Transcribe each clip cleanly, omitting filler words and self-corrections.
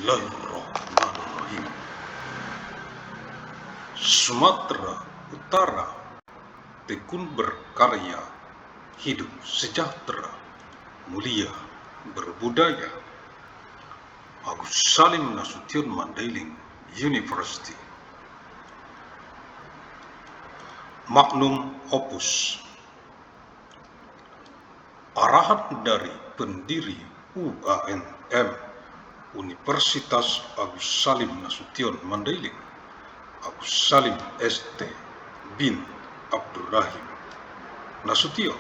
Bismillahirrahmanirrahim. Sumatera Utara tekun berkarya, hidup sejahtera, mulia berbudaya. Agus Salim Nasution Mandailing University. Magnum Opus. Arahan dari pendiri UANM Universitas Agus Salim Nasution Mandailing, Agus Salim ST bin Abdurrahim Nasution.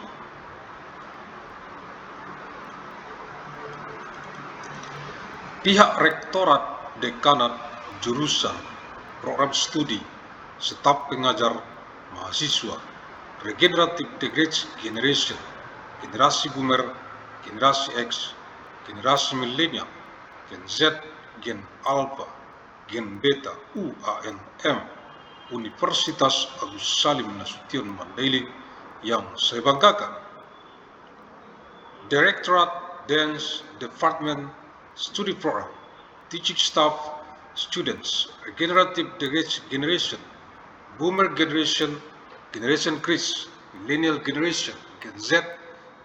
Pihak Rektorat Dekanat Jurusan Program Studi Staf Pengajar Mahasiswa Regenerative Generation, Generasi Boomer, Generasi X, Generasi Milenial, Gen Z, Gen Alpha, Gen Beta UANM Universitas Agus Salim Nasution Mandailing yang saya banggakan. Directorate Dance Department Study Program, Teaching Staff, Students, Regenerative Generation, Boomer Generation, Generation X, Millennial Generation, Gen Z,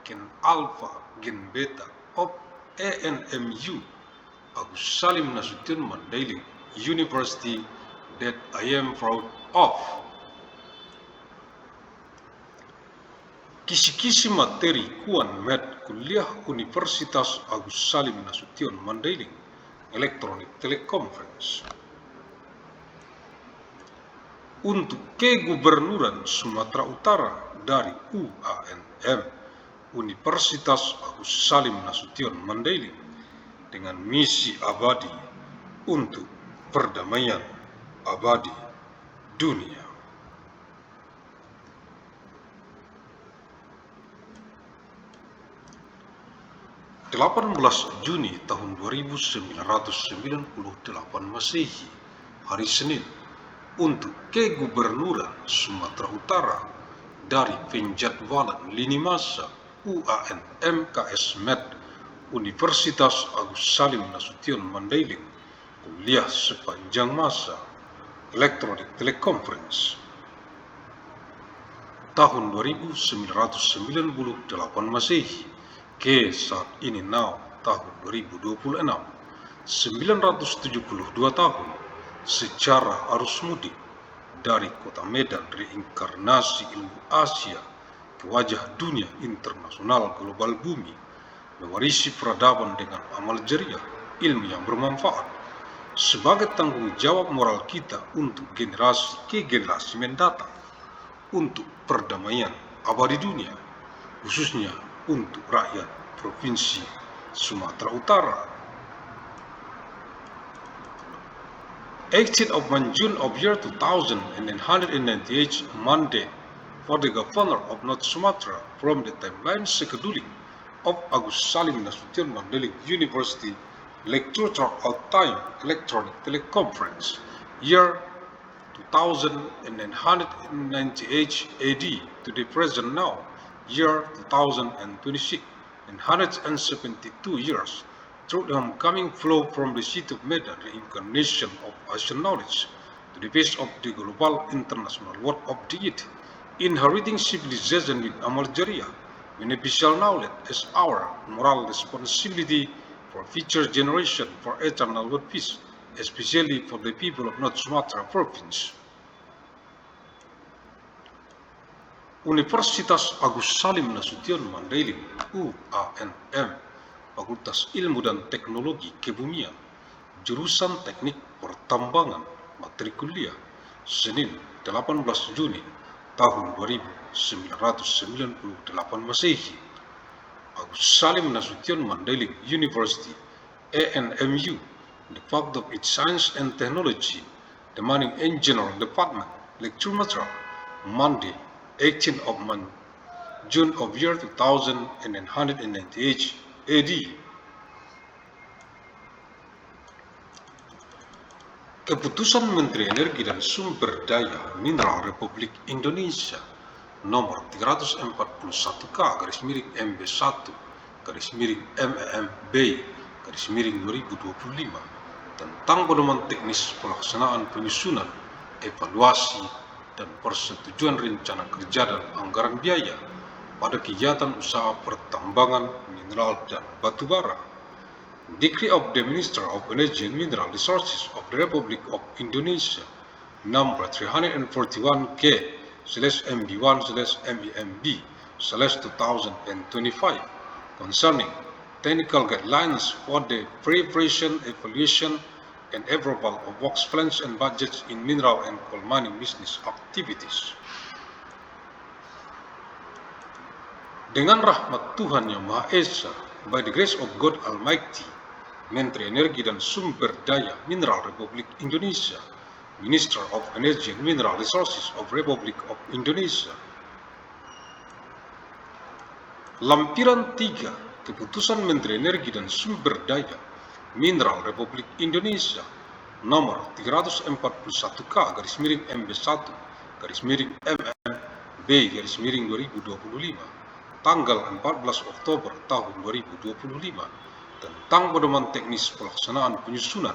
Gen Alpha, Gen Beta of ANMU Agus Salim Nasution Mandailing University that I am proud of. Kisi-kisi materi Kuan Med Kuliah Universitas Agus Salim Nasution Mandailing Electronic Teleconference. Untuk Kegubernuran Sumatera Utara dari UANM Universitas Agus Salim Nasution Mandailing dengan misi abadi untuk perdamaian abadi dunia. Juni tahun 1998 Masehi, hari Senin, untuk Kegubernuran Sumatera Utara dari penjadwalan lini masa UANM KS Med Universitas Agus Salim Nasution Mandailing kuliah sepanjang masa Electronic Teleconference tahun 1998 Masehi ke saat ini tahun 2026, 972 tahun secara arus mudik dari kota Medan reinkarnasi ilmu Asia ke wajah dunia internasional global bumi, mewarisi peradaban dengan amal jariah, ilmu yang bermanfaat sebagai tanggung jawab moral kita untuk generasi ke generasi mendatang, untuk perdamaian abadi dunia, khususnya untuk rakyat Provinsi Sumatera Utara. 18th of June of year 2198 mandate for the Governor of North Sumatra from the timeline scheduling of Agus Salim Nasution Mandailing University lecture throughout time electronic teleconference year 2998 AD to the present now year 2026, 172 years through the homecoming flow from the city of Medan, reincarnation of Asian knowledge to the base of the global international world of deity, inheriting civilization with amal jariah, beneficial knowledge as our moral responsibility for future generation for eternal world peace, especially for the people of North Sumatra Province. Universitas Agus Salim Nasution Mandailing UANM Fakultas Ilmu dan Teknologi Kebumian Jurusan Teknik Pertambangan Matrikuliah Senin 18 Juni tahun 1998 Masehi. Agus Salim Nasution Mandailing University ANMU, the fact of its Science and Technology, the Mining Engineering Department, Lecture Material, Monday 18th of June of year 2998 AD. Keputusan Menteri Energi dan Sumber Daya Mineral Republik Indonesia nomor 341K/MB1/MEMB 2025 tentang pedoman teknis pelaksanaan penyusunan, evaluasi, dan persetujuan rencana kerja dan anggaran biaya pada kegiatan usaha pertambangan mineral dan batu bara. Decree of the Minister of Energy and Mineral Resources of the Republic of Indonesia number 341/MB1/MEMB/2025 concerning technical guidelines for the preparation, evaluation, and approval of works plans and budgets in mineral and coal mining business activities. Dengan rahmat Tuhan Yang Maha Esa, by the grace of God Almighty, Menteri Energi dan Sumber Daya Mineral Republik Indonesia, Minister of Energy and Mineral Resources of Republic of Indonesia. Lampiran 3 Keputusan Menteri Energi dan Sumber Daya Mineral Republik Indonesia nomor 341K/MB1/MM/B/2025 tanggal 14 Oktober tahun 2025 tentang pedoman teknis pelaksanaan penyusunan,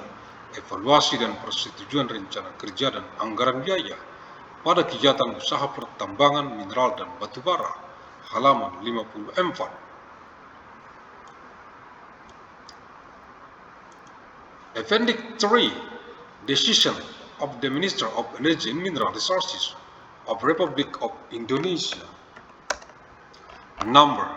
evaluasi dan persetujuan rencana kerja dan anggaran biaya pada kegiatan usaha pertambangan mineral dan batu bara, halaman 54. Appendix 3 Decision of the Minister of Energy and Mineral Resources of Republic of Indonesia number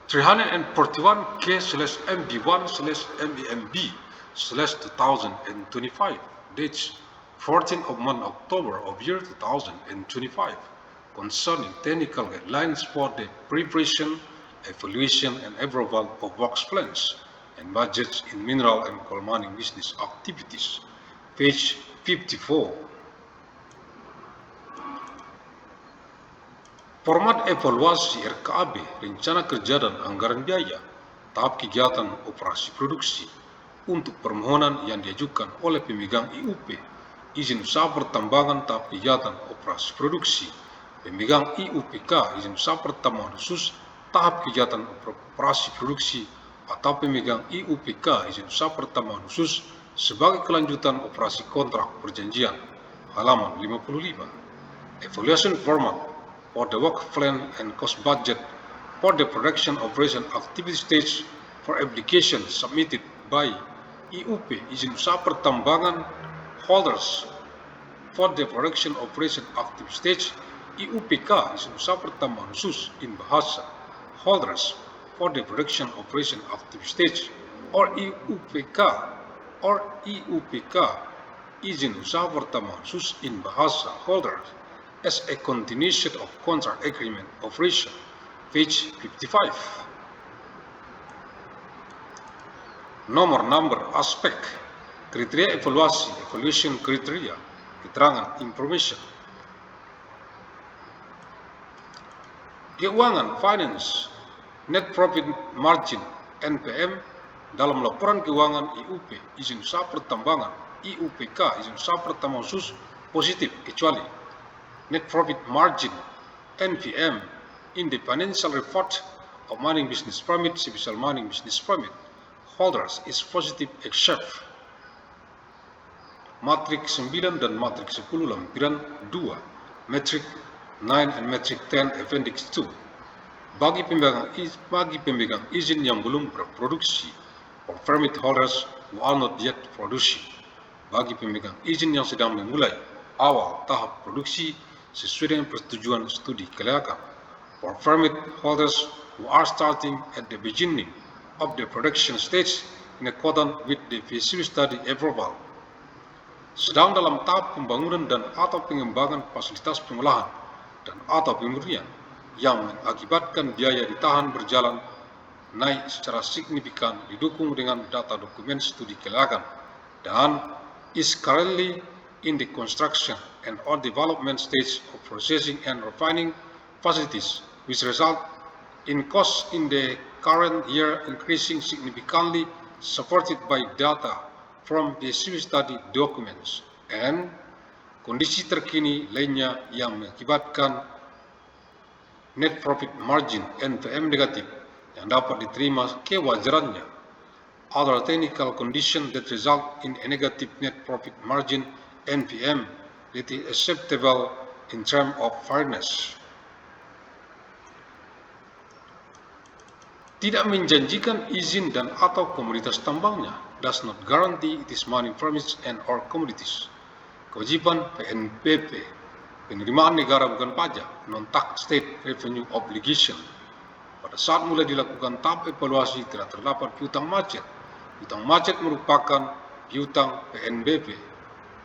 341K/MB1/MEMB/2025 dates 14th of month October of year 2025 concerning technical guidelines for the preparation, evaluation, and approval of works plans and budgets in mineral and coal mining business activities, page 54. Format evaluasi RKAB, rencana kerja dan anggaran biaya, tahap kegiatan operasi produksi untuk permohonan yang diajukan oleh pemegang IUP, izin usaha pertambangan tahap kegiatan operasi produksi, pemegang IUPK, izin usaha pertambangan khusus tahap kegiatan operasi produksi, atau pemegang IUPK, izin usaha pertambangan khusus sebagai kelanjutan operasi kontrak perjanjian, halaman 55. Evaluation format for the work plan and cost budget for the production operation activity stage for application submitted by IUP, izin usaha pertambangan holders for the production operation activity stage, IUPK, izin usaha pertambangan khusus in bahasa holders for the production operation active stage, or IUPK izin usaha pertambangan khusus in bahasa holders as a continuation of contract agreement operation, page 55. Number aspek kriteria evaluasi, evaluation kriteria, keterangan information. Keuangan finance, net profit margin NPM dalam laporan keuangan IUP, izin usaha pertambangan, IUPK, izin usaha pertambangan khusus positif kecuali net profit margin NPM in the financial report of mining business permit, special mining business permit holders is positive except matrik 9 dan matrik 10 lampiran 2, matrik 9 and matrik 10 appendix 2 bagi pemegang izin yang belum berproduksi, or permit holders who are not yet producing, bagi pemegang izin yang sedang memulai awal tahap produksi sesuai dengan persetujuan studi kelayakan, or permit holders who are starting at the beginning of the production stage in accordance with the feasibility study approval, sedang dalam tahap pembangunan dan atau pengembangan fasilitas pengolahan dan atau pemurnian yang mengakibatkan biaya ditahan berjalan naik secara signifikan didukung dengan data dokumen studi kelayakan dan is currently in the construction and or development stage of processing and refining facilities, which result in costs in the current year increasing significantly, supported by data from the feasibility study documents, and kondisi terkini lainnya yang mengakibatkan net profit margin NPM negatif yang dapat diterima kewajarannya. Other technical conditions that result in a negative net profit margin NPM that is acceptable in terms of fairness. Tidak menjanjikan izin dan atau komoditas tambangnya does not guarantee it is money permits and or commodities. Kewajiban PNBP, penerimaan negara bukan pajak, non-tax state revenue obligation. Pada saat mulai dilakukan tahap evaluasi tidak terdapat piutang macet. Piutang macet merupakan piutang PNBP,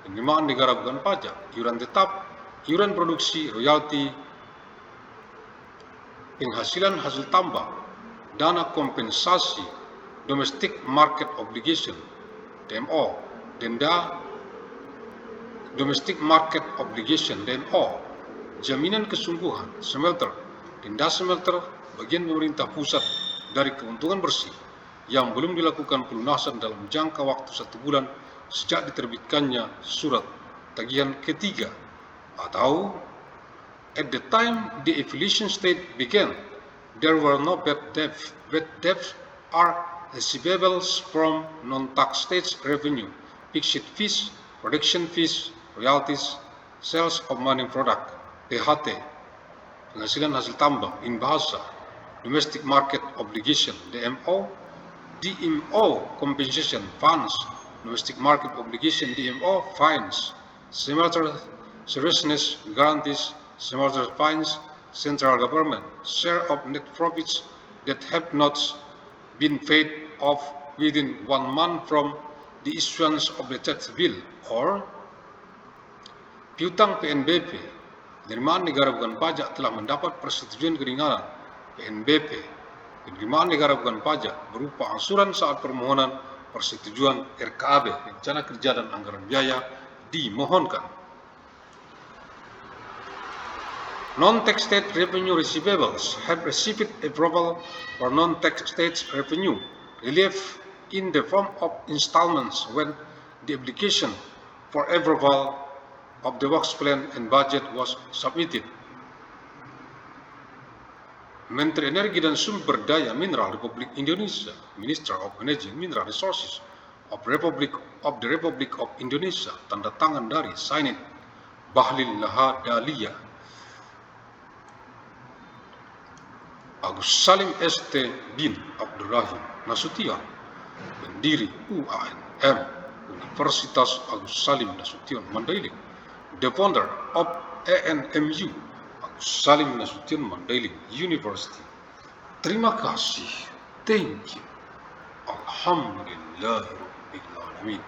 penerimaan negara bukan pajak, iuran tetap, iuran produksi, royalti, penghasilan hasil tambang, dana kompensasi, domestic market obligation, DMO, denda domestic market obligation, DMO, jaminan kesungguhan, smelter, denda smelter, bagian pemerintah pusat dari keuntungan bersih yang belum dilakukan pelunasan dalam jangka waktu 1 bulan sejak diterbitkannya surat tagihan ketiga, atau at the time the evaluation state began, there were no bad debts. Bad debts are receivables from non-tax state revenue, fixed fees, production fees, royalties, sales of mining product, PHT, penghasilan hasil tambang in bahasa, domestic market obligation, DMO, DMO compensation funds, domestic market obligation, DMO fines, smelter seriousness guarantees, smelter fines, central government share of net profits that have not been paid off within 1 month from the issuance of the tax bill, or piutang PNBP, penerimaan negara bukan pajak telah mendapat persetujuan keringanan PNBP, penerimaan negara bukan pajak berupa angsuran saat permohonan persetujuan RKAB, rencana kerja dan anggaran biaya dimohonkan. Non-tax state revenue receivables have received approval for non-tax state revenue relief in the form of installments when the application for approval of the works plan and budget was submitted. Menteri Energi dan Sumber Daya Mineral Republik Indonesia, Minister of Energy and Mineral Resources of the Republic of Indonesia, tanda tangan dari signed Bahlil Lahadalia. Agus Salim ST bin Abdurrahim Nasution, pendiri UANM, Universitas Agus Salim Nasution Mandailing, the founder of ANMU, Agus Salim Nasution Mandailing University. Terima kasih. Thank you. Alhamdulillahirabbil alamin.